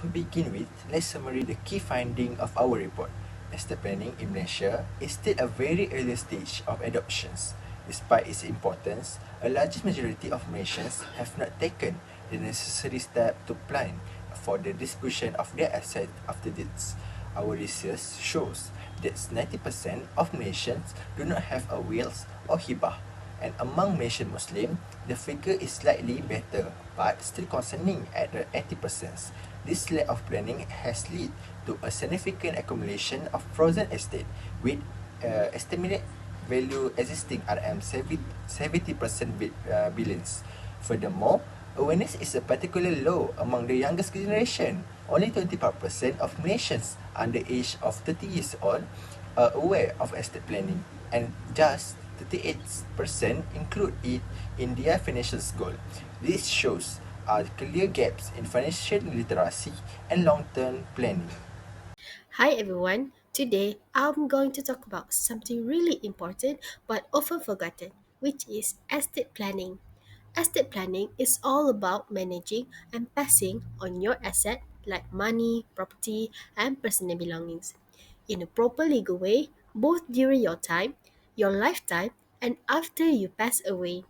To begin with, let's summarize the key finding of our report. Estate planning in Malaysia is still a very early stage of adoptions. Despite its importance, a large majority of Malaysians have not taken the necessary step to plan for the distribution of their assets after deaths. Our research shows that 90% of Malaysians do not have a wills or hibah, and among Malaysian Muslims, the figure is slightly better but still concerning at 80%. This lack of planning has led to a significant accumulation of frozen estate with estimated value existing RM 70% billions. Furthermore, awareness is particularly low among the youngest generation. Only 25% of Malaysians under the age of 30 years old are aware of estate planning, and just 38% include it in their financial goal. This shows clear gaps in financial literacy and long-term planning. Hi everyone. Today I'm going to talk about something really important but often forgotten, which is estate planning. Estate planning is all about managing and passing on your asset like money, property, and personal belongings in a proper legal way, both during your lifetime, and after you pass away.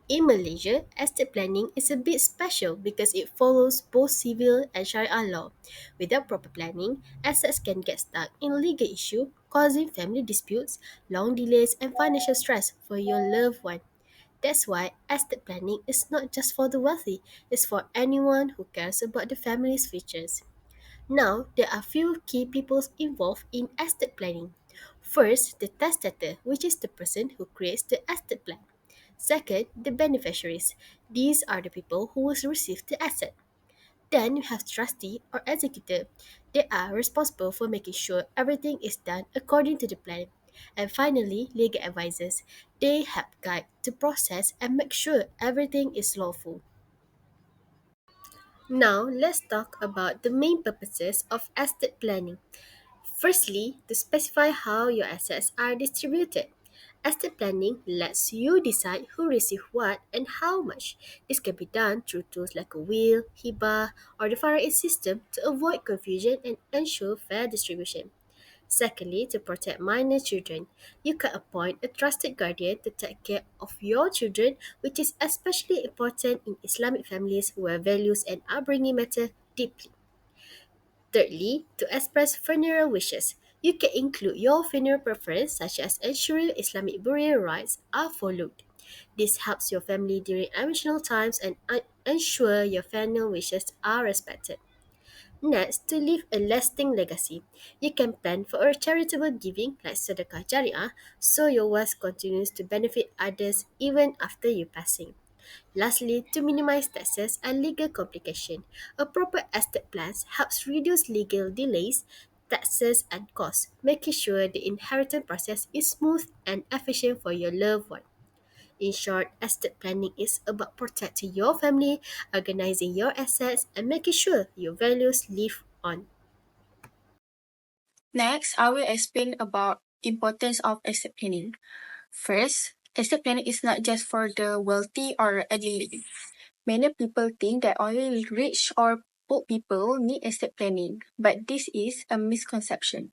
In Malaysia, estate planning is a bit special because it follows both civil and Sharia law. Without proper planning, assets can get stuck in legal issue, causing family disputes, long delays, and financial stress for your loved one. That's why estate planning is not just for the wealthy, it's for anyone who cares about the family's futures. Now, there are few key people involved in estate planning. First, the testator, which is the person who creates the estate plan. Second, the beneficiaries. These are the people who will receive the asset. Then you have trustee or executor. They are responsible for making sure everything is done according to the plan. And finally, legal advisors. They help guide the process and make sure everything is lawful. Now, let's talk about the main purposes of estate planning. Firstly, to specify how your assets are distributed. Estate planning lets you decide who receives what and how much. This can be done through tools like a will, hibah, or the faraid system to avoid confusion and ensure fair distribution. Secondly, to protect minor children, you can appoint a trusted guardian to take care of your children, which is especially important in Islamic families where values and upbringing matter deeply. Thirdly, to express funeral wishes, you can include your funeral preference, such as ensuring Islamic burial rites are followed. This helps your family during emotional times and ensure your final wishes are respected. Next, to leave a lasting legacy, you can plan for a charitable giving like sedekah jariah so your wealth continues to benefit others even after you passing. Lastly, to minimize taxes and legal complication, a proper estate plan helps reduce legal delays, taxes, and costs, making sure the inheritance process is smooth and efficient for your loved one. In short, estate planning is about protecting your family, organizing your assets, and making sure your values live on. Next, I will explain about importance of estate planning. First, estate planning is not just for the wealthy or elderly. Many people think that only rich or poor people need estate planning, but this is a misconception.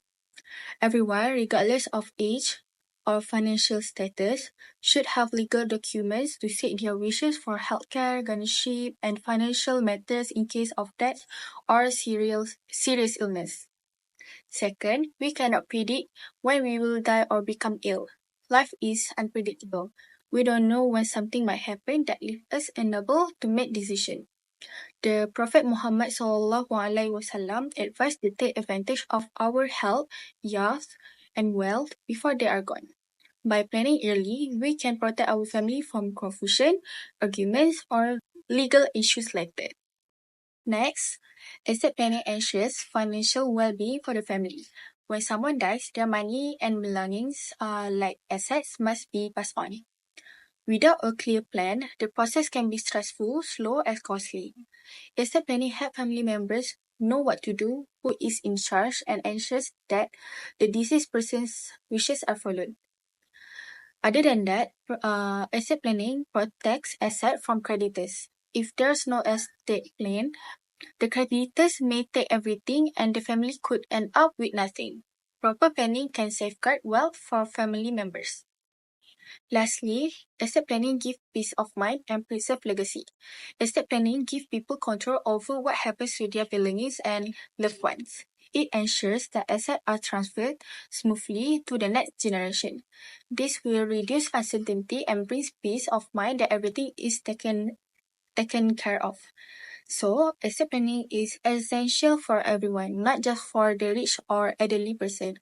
Everyone, regardless of age or financial status, should have legal documents to state their wishes for healthcare, guardianship, and financial matters in case of death or serious illness. Second, we cannot predict when we will die or become ill. Life is unpredictable. We don't know when something might happen that leaves us unable to make decisions. The Prophet Muhammad SAW advised to take advantage of our health, youth, and wealth before they are gone. By planning early, we can protect our family from confusion, arguments, or legal issues later. Next, estate planning ensures financial well-being for the family. When someone dies, their money and belongings, like assets, must be passed on. Without a clear plan, the process can be stressful, slow, and costly. Estate planning helps family members know what to do, who is in charge, and ensures that the deceased person's wishes are followed. Other than that, estate planning protects assets from creditors. If there's no estate plan, The creditors may take everything and the family could end up with nothing. Proper planning can safeguard wealth for family members. Lastly, estate planning gives peace of mind and preserve legacy. Estate planning gives people control over what happens to their belongings and loved ones. It ensures that assets are transferred smoothly to the next generation. This will reduce uncertainty and brings peace of mind that everything is taken care of. So, estate planning is essential for everyone, not just for the rich or elderly person.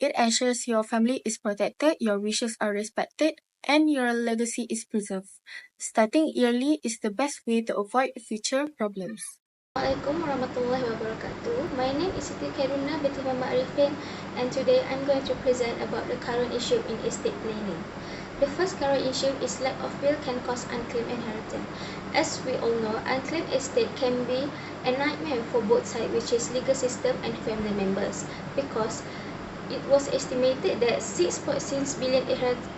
It ensures your family is protected, your wishes are respected, and your legacy is preserved. Starting early is the best way to avoid future problems. Assalamualaikum warahmatullahi wabarakatuh. My name is Siti KHAIRUNA binti Muhammad ARIFIN, and today I'm going to present about the current issue in estate planning. The first current issue is lack of will can cause unclaimed inheritance. As we all know, unclaimed estate can be a nightmare for both sides, which is legal system and family members, because it was estimated that 6.6 billion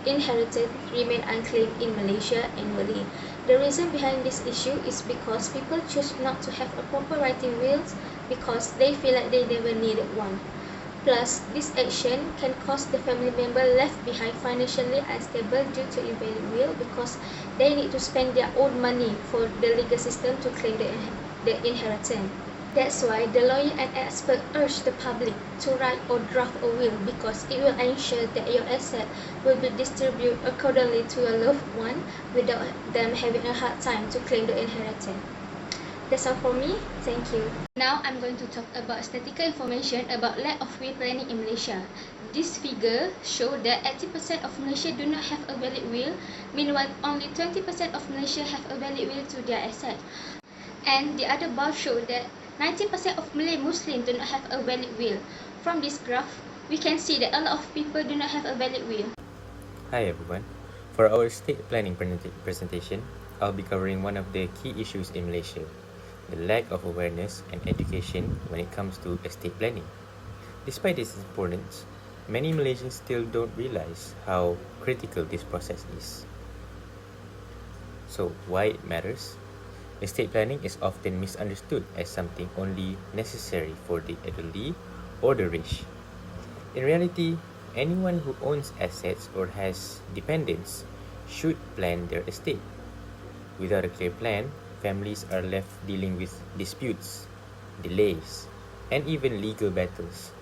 inheritance remain unclaimed in Malaysia annually. The reason behind this issue is because people choose not to have a proper writing wills because they feel like they never needed one. Plus, this action can cause the family member left behind financially unstable due to invalid will because they need to spend their own money for the legal system to claim the inheritance. That's why the lawyer and expert urge the public to write or draft a will because it will ensure that your asset will be distributed accordingly to your loved one without them having a hard time to claim the inheritance. That's all from me. Thank you. Now I'm going to talk about statistical information about lack of will planning in Malaysia. This figure shows that 80% of Malaysia do not have a valid will, meanwhile only 20% of Malaysia have a valid will to their asset. And the other bar shows that 90% of Malay Muslims do not have a valid will. From this graph, we can see that a lot of people do not have a valid will. Hi everyone. For our estate planning presentation, I'll be covering one of the key issues in Malaysia, the lack of awareness and education when it comes to estate planning. Despite its importance, many Malaysians still don't realize how critical this process is. So, why it matters? Estate planning is often misunderstood as something only necessary for the elderly or the rich. In reality, anyone who owns assets or has dependents should plan their estate. Without a clear plan, families are left dealing with disputes, delays, and even legal battles.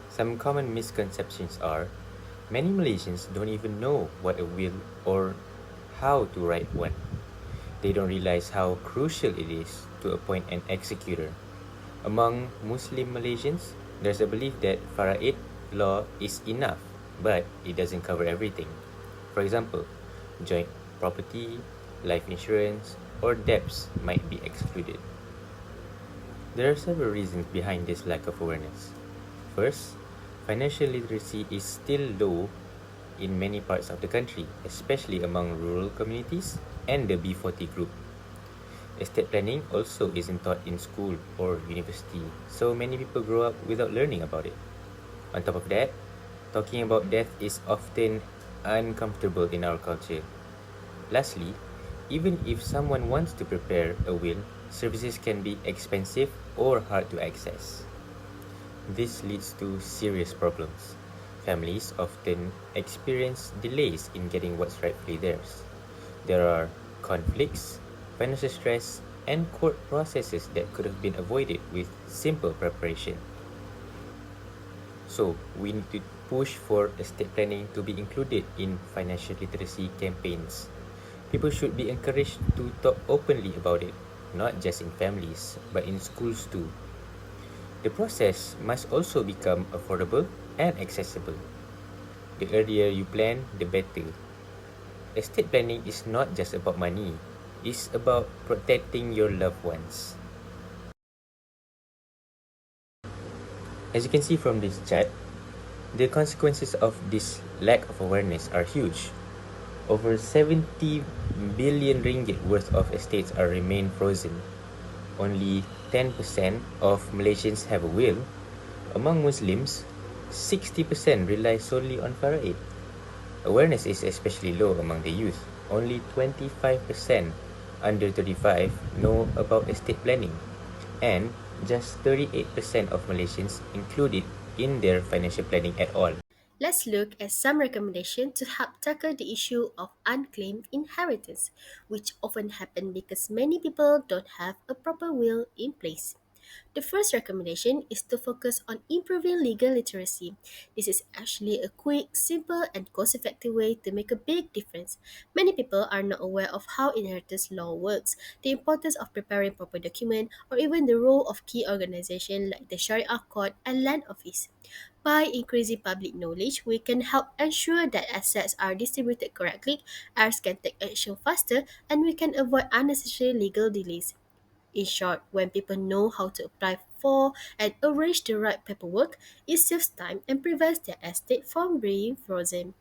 Some common misconceptions are, many Malaysians don't even know what a will or how to write one. They don't realize how crucial it is to appoint an executor. Among Muslim Malaysians, there's a belief that Faraid law is enough, but it doesn't cover everything. For example, joint property, life insurance, or debts might be excluded. There are several reasons behind this lack of awareness. First, financial literacy is still low in many parts of the country, especially among rural communities and the B40 group. Estate planning also isn't taught in school or university, so many people grow up without learning about it. On top of that, talking about death is often uncomfortable in our culture. Lastly, even if someone wants to prepare a will, services can be expensive or hard to access. This leads to serious problems. Families often experience delays in getting what's rightfully theirs. There are conflicts, financial stress, and court processes that could have been avoided with simple preparation. So, we need to push for estate planning to be included in financial literacy campaigns. People should be encouraged to talk openly about it, not just in families, but in schools too. The process must also become affordable and accessible. The earlier you plan, the better. Estate planning is not just about money, it's about protecting your loved ones. As you can see from this chart, the consequences of this lack of awareness are huge. Over 70 billion ringgit worth of estates are remain frozen. Only 10% of Malaysians have a will. Among Muslims, 60% rely solely on faraid. Awareness is especially low among the youth. Only 25% under 35 know about estate planning, and just 38% of Malaysians include it in their financial planning at all. Let's look at some recommendations to help tackle the issue of unclaimed inheritance, which often happen because many people don't have a proper will in place. The first recommendation is to focus on improving legal literacy. This is actually a quick, simple, and cost effective way to make a big difference. Many people are not aware of how inheritance law works, the importance of preparing proper documents, or even the role of key organizations like the Sharia Court and Land Office. By increasing public knowledge, we can help ensure that assets are distributed correctly, heirs can take action faster, and we can avoid unnecessary legal delays. In short, when people know how to apply for and arrange the right paperwork, it saves time and prevents their estate from being frozen.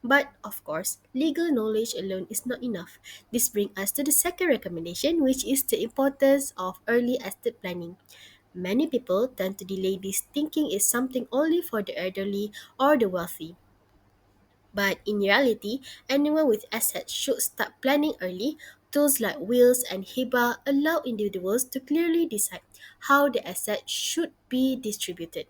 But of course, legal knowledge alone is not enough. This brings us to the second recommendation, which is the importance of early estate planning. Many people tend to delay this thinking is something only for the elderly or the wealthy. But in reality, anyone with assets should start planning early. Tools like wills and hibah allow individuals to clearly decide how the assets should be distributed.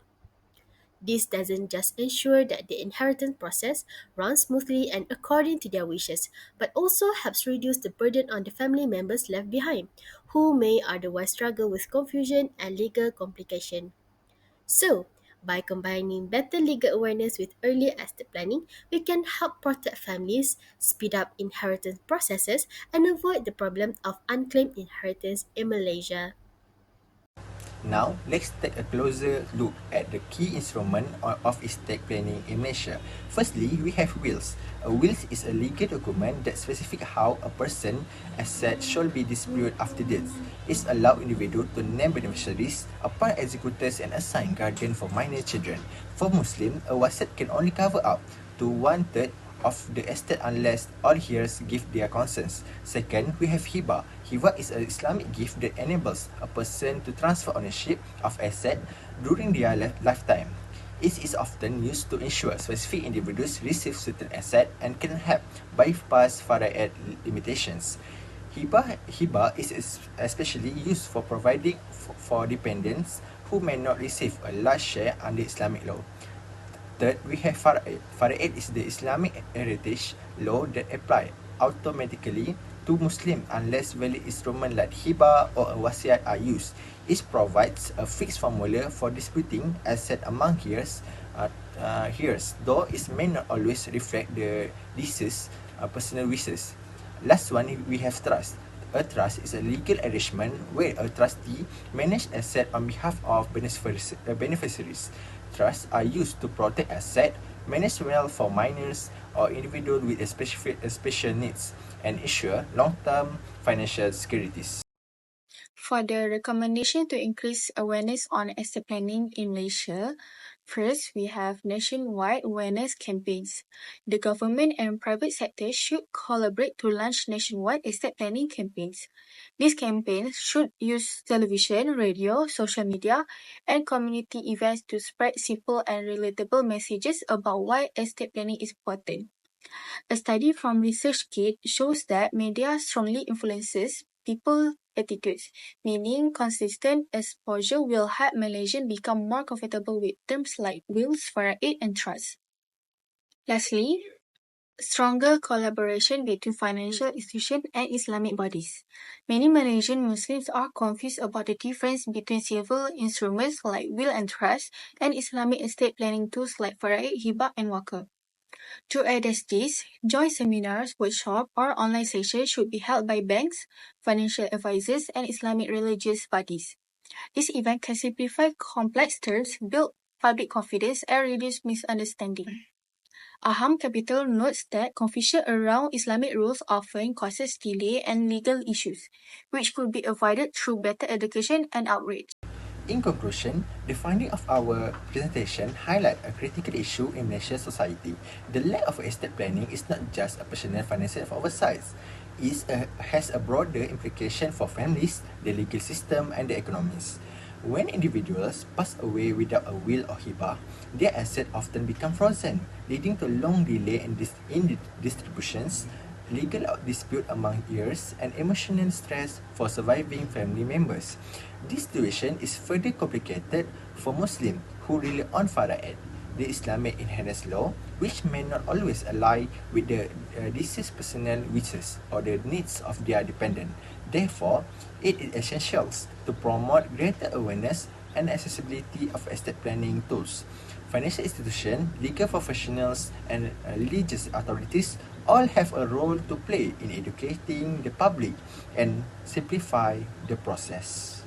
This doesn't just ensure that the inheritance process runs smoothly and according to their wishes, but also helps reduce the burden on the family members left behind, who may otherwise struggle with confusion and legal complication. So, by combining better legal awareness with early estate planning, we can help protect families, speed up inheritance processes, and avoid the problem of unclaimed inheritance in Malaysia. Now, let's take a closer look at the key instrument of estate planning in Malaysia. Firstly, we have wills. A will is a legal document that specifies how a person asset should be distributed after death. It allows individuals to name beneficiaries, appoint executors, and assign guardian for minor children. For Muslim, a wasiat can only cover up to one-third of the estate unless all heirs give their consents. Second, we have hibah. Hibah is an Islamic gift that enables a person to transfer ownership of asset during their lifetime. It is often used to ensure specific individuals receive certain asset and can help bypass fara'id limitations. Hibah is especially used for providing for dependents who may not receive a large share under Islamic law. Third, we have fara'id. Fara'id is the Islamic heritage law that apply automatically to Muslim unless valid instrument like hibah or a wasiat are used. It provides a fixed formula for disputing asset among heirs, though it may not always reflect the deceased's personal wishes. Last one, we have trust. A trust is a legal arrangement where a trustee manages asset on behalf of beneficiaries. Trusts are used to protect asset, manage wealth for minors or individuals with special needs, and ensure long-term financial securities. For the recommendation to increase awareness on estate planning in Malaysia, first we have nationwide awareness campaigns. The government and private sector should collaborate to launch nationwide estate planning campaigns. These campaigns should use television, radio, social media, and community events to spread simple and relatable messages about why estate planning is important. A study from ResearchGate shows that media strongly influences people attitudes, meaning consistent exposure will help Malaysians become more comfortable with terms like wills, fara'id, and trust. Lastly, stronger collaboration between financial institutions and Islamic bodies. Many Malaysian Muslims are confused about the difference between civil instruments like will and trust and Islamic estate planning tools like fara'id, hibah, and wakaf. To address this, joint seminars, workshops, or online sessions should be held by banks, financial advisors, and Islamic religious bodies. This event can simplify complex terms, build public confidence, and reduce misunderstanding. Aham Capital notes that confusion around Islamic rules often causes delay and legal issues, which could be avoided through better education and outreach. In conclusion, the finding of our presentation highlight a critical issue in Malaysian society. The lack of estate planning is not just a personal financial oversight. It has a broader implication for families, the legal system, and the economies. When individuals pass away without a will or hibah, their assets often become frozen, leading to long delay in distributions legal dispute among heirs, and emotional stress for surviving family members. This situation is further complicated for Muslims who rely on fara'id, the Islamic inheritance law, which may not always align with the deceased personal wishes or the needs of their dependent. Therefore, it is essential to promote greater awareness and accessibility of estate planning tools. Financial institutions, legal professionals, and religious authorities all have a role to play in educating the public and simplify the process.